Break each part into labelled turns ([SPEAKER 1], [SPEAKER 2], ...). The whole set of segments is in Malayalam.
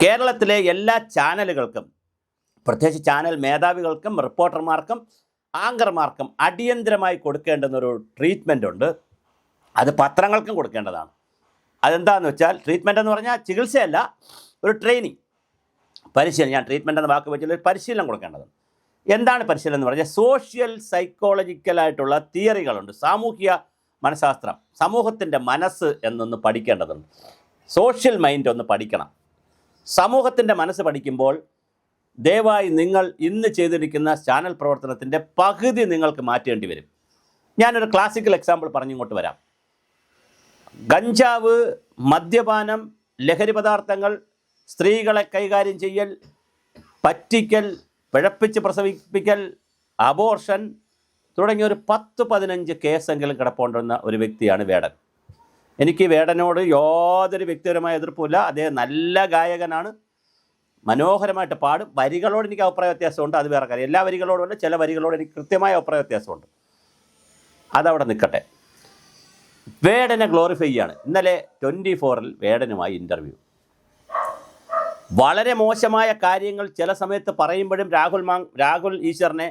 [SPEAKER 1] കേരളത്തിലെ എല്ലാ ചാനലുകൾക്കും, പ്രത്യേകിച്ച് ചാനൽ മേധാവികൾക്കും റിപ്പോർട്ടർമാർക്കും ആങ്കർമാർക്കും അടിയന്തരമായി കൊടുക്കേണ്ടുന്നൊരു ട്രീറ്റ്മെൻ്റ് ഉണ്ട്. അത് പത്രങ്ങൾക്കും കൊടുക്കേണ്ടതാണ്. അതെന്താണെന്ന് വെച്ചാൽ, ട്രീറ്റ്മെൻ്റ് എന്ന് പറഞ്ഞാൽ ചികിത്സയല്ല, ഒരു ട്രെയിനിങ്, പരിശീലനം. ഞാൻ ട്രീറ്റ്മെൻ്റ് എന്ന വാക്ക് വെച്ചാൽ ഒരു പരിശീലനം കൊടുക്കേണ്ടതുണ്ട്. എന്താണ് പരിശീലനം എന്ന് പറഞ്ഞാൽ, സോഷ്യൽ സൈക്കോളജിക്കലായിട്ടുള്ള തിയറികളുണ്ട്. സാമൂഹിക മനഃശാസ്ത്രം, സമൂഹത്തിൻ്റെ മനസ്സ് എന്നൊന്ന് പഠിക്കേണ്ടതുണ്ട്. സോഷ്യൽ മൈൻഡ് ഒന്ന് പഠിക്കണം. സമൂഹത്തിൻ്റെ മനസ്സ് പഠിക്കുമ്പോൾ ദയവായി നിങ്ങൾ ഇന്ന് ചെയ്തിരിക്കുന്ന ചാനൽ പ്രവർത്തനത്തിൻ്റെ പകുതി നിങ്ങൾക്ക് മാറ്റേണ്ടി വരും. ഞാനൊരു ക്ലാസിക്കൽ എക്സാമ്പിൾ പറഞ്ഞിങ്ങോട്ട് വരാം. ഗഞ്ചാവ്, മദ്യപാനം, ലഹരി പദാർത്ഥങ്ങൾ, സ്ത്രീകളെ കൈകാര്യം ചെയ്യൽ, പറ്റിക്കൽ, പിഴപ്പിച്ച് പ്രസവിപ്പിക്കൽ, അബോർഷൻ തുടങ്ങിയ ഒരു 10-15 കേസെങ്കിലും കിടപ്പുണ്ടെന്ന ഒരു വ്യക്തിയാണ് വേടൻ. എനിക്ക് വേടനോട് യാതൊരു വ്യക്തിപരമായ എതിർപ്പുമില്ല. അദ്ദേഹം നല്ല ഗായകനാണ്, മനോഹരമായിട്ട് പാടും. വരികളോട് എനിക്ക് അഭിപ്രായ വ്യത്യാസമുണ്ട്, അത് വേറെ കാര്യം. എല്ലാ വരികളോടും ചില വരികളോട് എനിക്ക് കൃത്യമായ അഭിപ്രായ വ്യത്യാസമുണ്ട്. അതവിടെ നിൽക്കട്ടെ. വേടനെ ഗ്ലോറിഫൈ ചെയ്യാണ്. ഇന്നലെ 24-ൽ വേടനുമായി ഇൻ്റർവ്യൂ. വളരെ മോശമായ കാര്യങ്ങൾ ചില സമയത്ത് പറയുമ്പോഴും രാഹുൽ ഈശ്വറിനെ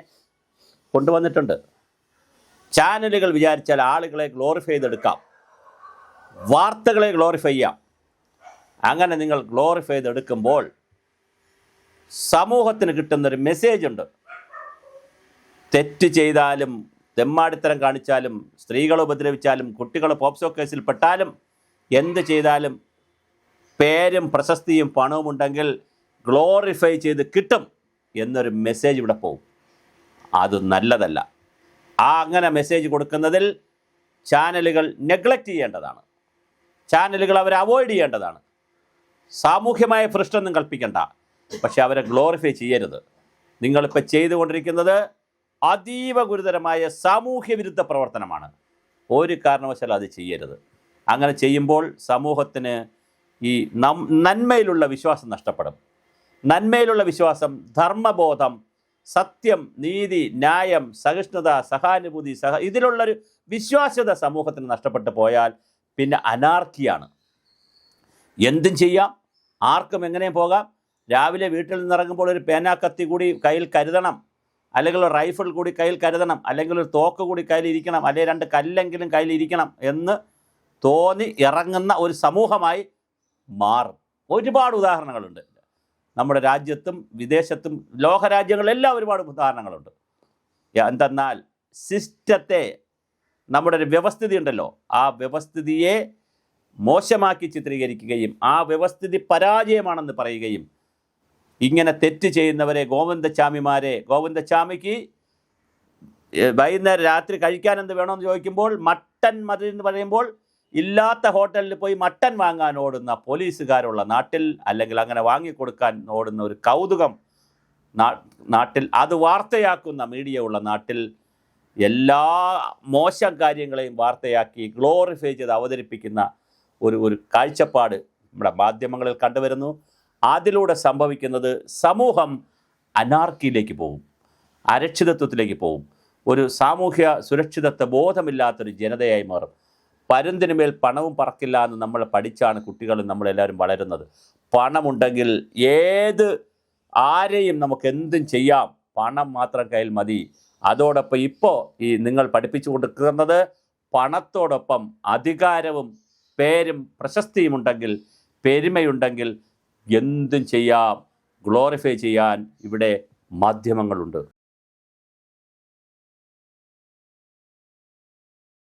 [SPEAKER 1] കൊണ്ടുവന്നിട്ടുണ്ട്. ചാനലുകൾ വിചാരിച്ചാൽ ആളുകളെ ഗ്ലോറിഫൈ ചെയ്തെടുക്കാം, വാർത്തകളെ ഗ്ലോറിഫൈ ചെയ്യാം. അങ്ങനെ നിങ്ങൾ ഗ്ലോറിഫൈ ചെയ്തെടുക്കുമ്പോൾ സമൂഹത്തിന് കിട്ടുന്നൊരു മെസ്സേജ് ഉണ്ട്. തെറ്റ് ചെയ്താലും, തെമ്മാടിത്തരം കാണിച്ചാലും, സ്ത്രീകളെ ഉപദ്രവിച്ചാലും, കുട്ടികൾ പോക്സോ കേസിൽ പെട്ടാലും, എന്ത് ചെയ്താലും പേരും പ്രശസ്തിയും പണവും ഉണ്ടെങ്കിൽ ഗ്ലോറിഫൈ ചെയ്ത് കിട്ടും എന്നൊരു മെസ്സേജ് ഇവിടെ പോകും. അത് നല്ലതല്ല. അങ്ങനെ മെസ്സേജ് കൊടുക്കുന്നതിൽ ചാനലുകൾ നെഗ്ലക്റ്റ് ചെയ്യേണ്ടതാണ്. ചാനലുകൾ അവരെ അവോയ്ഡ് ചെയ്യേണ്ടതാണ്. സാമൂഹ്യമായ ഭ്രഷ്ടൊന്നും കൽപ്പിക്കണ്ട, പക്ഷെ അവരെ ഗ്ലോറിഫൈ ചെയ്യരുത്. നിങ്ങളിപ്പോൾ ചെയ്തുകൊണ്ടിരിക്കുന്നത് അതീവ ഗുരുതരമായ സാമൂഹ്യ വിരുദ്ധ പ്രവർത്തനമാണ്. ഒരു കാരണവശാലും അത് ചെയ്യരുത്. അങ്ങനെ ചെയ്യുമ്പോൾ സമൂഹത്തിന് ഈ നന്മയിലുള്ള വിശ്വാസം നഷ്ടപ്പെടും. നന്മയിലുള്ള വിശ്വാസം, ധർമ്മബോധം, സത്യം, നീതി, ന്യായം, സഹിഷ്ണുത, സഹാനുഭൂതി, ഇതിലുള്ളൊരു വിശ്വാസ്യത സമൂഹത്തിന് നഷ്ടപ്പെട്ടു പോയാൽ പിന്നെ അനാർക്കിയാണ്. എന്തും ചെയ്യാം, ആർക്കും എങ്ങനെയും പോകാം. രാവിലെ വീട്ടിൽ നിന്നിറങ്ങുമ്പോൾ ഒരു പേനാക്കത്തി കൂടി കയ്യിൽ കരുതണം, അല്ലെങ്കിൽ ഒരു റൈഫിൾ കൂടി കയ്യിൽ കരുതണം, അല്ലെങ്കിൽ ഒരു തോക്ക് കൂടി കയ്യിലിരിക്കണം, അല്ലെങ്കിൽ 2 കല്ലെങ്കിലും കയ്യിലിരിക്കണം എന്ന് തോന്നി ഇറങ്ങുന്ന ഒരു സമൂഹമായി മാറും. ഒരുപാട് ഉദാഹരണങ്ങളുണ്ട്. നമ്മുടെ രാജ്യത്തും വിദേശത്തും ലോകരാജ്യങ്ങളിലെല്ലാം ഒരുപാട് ഉദാഹരണങ്ങളുണ്ട്. എന്തെന്നാൽ സിസ്റ്റത്തെ, നമ്മുടെ ഒരു വ്യവസ്ഥിതി ഉണ്ടല്ലോ, ആ വ്യവസ്ഥിതിയെ മോശമാക്കി ചിത്രീകരിക്കുകയും ആ വ്യവസ്ഥിതി പരാജയമാണെന്ന് പറയുകയും, ഇങ്ങനെ തെറ്റ് ചെയ്യുന്നവരെ, ഗോവിന്ദച്ചാമിക്ക് വൈകുന്നേരം രാത്രി കഴിക്കാൻ എന്ത് വേണമെന്ന് ചോദിക്കുമ്പോൾ മട്ടൻ മതി എന്ന് പറയുമ്പോൾ ഇല്ലാത്ത ഹോട്ടലിൽ പോയി മട്ടൻ വാങ്ങാൻ ഓടുന്ന പോലീസുകാരുള്ള നാട്ടിൽ, അല്ലെങ്കിൽ അങ്ങനെ വാങ്ങിക്കൊടുക്കാൻ ഓടുന്ന ഒരു കൗതുകം നാട്ടിൽ, അത് വാർത്തയാക്കുന്ന മീഡിയ ഉള്ള നാട്ടിൽ എല്ലാ മോശം കാര്യങ്ങളെയും വാർത്തയാക്കി ഗ്ലോറിഫൈ ചെയ്ത് അവതരിപ്പിക്കുന്ന ഒരു കാഴ്ചപ്പാട് നമ്മുടെ മാധ്യമങ്ങളിൽ കണ്ടുവരുന്നു. അതിലൂടെ സംഭവിക്കുന്നത് സമൂഹം അനാർക്കിയിലേക്ക് പോകും, അരക്ഷിതത്വത്തിലേക്ക് പോകും. ഒരു സാമൂഹ്യ സുരക്ഷിതത്വ ബോധമില്ലാത്തൊരു ജനതയായി മാറും. പരുന്തിനുമേൽ പണവും പറക്കില്ല എന്ന് നമ്മൾ പഠിച്ചാണ് കുട്ടികളും നമ്മളെല്ലാവരും വളരുന്നത്. പണമുണ്ടെങ്കിൽ ആരെയും നമുക്ക് എന്തും ചെയ്യാം, പണം മാത്രം കയ്യിൽ മതി. അതോടൊപ്പം ഇപ്പോൾ ഈ നിങ്ങൾ പഠിപ്പിച്ചു കൊടുക്കുന്നത്, പണത്തോടൊപ്പം അധികാരവും പേരും പ്രശസ്തിയും ഉണ്ടെങ്കിൽ, പെരുമയുണ്ടെങ്കിൽ എന്തും ചെയ്യാം. ഗ്ലോറിഫൈ ചെയ്യാൻ ഇവിടെ മാധ്യമങ്ങളുണ്ട്.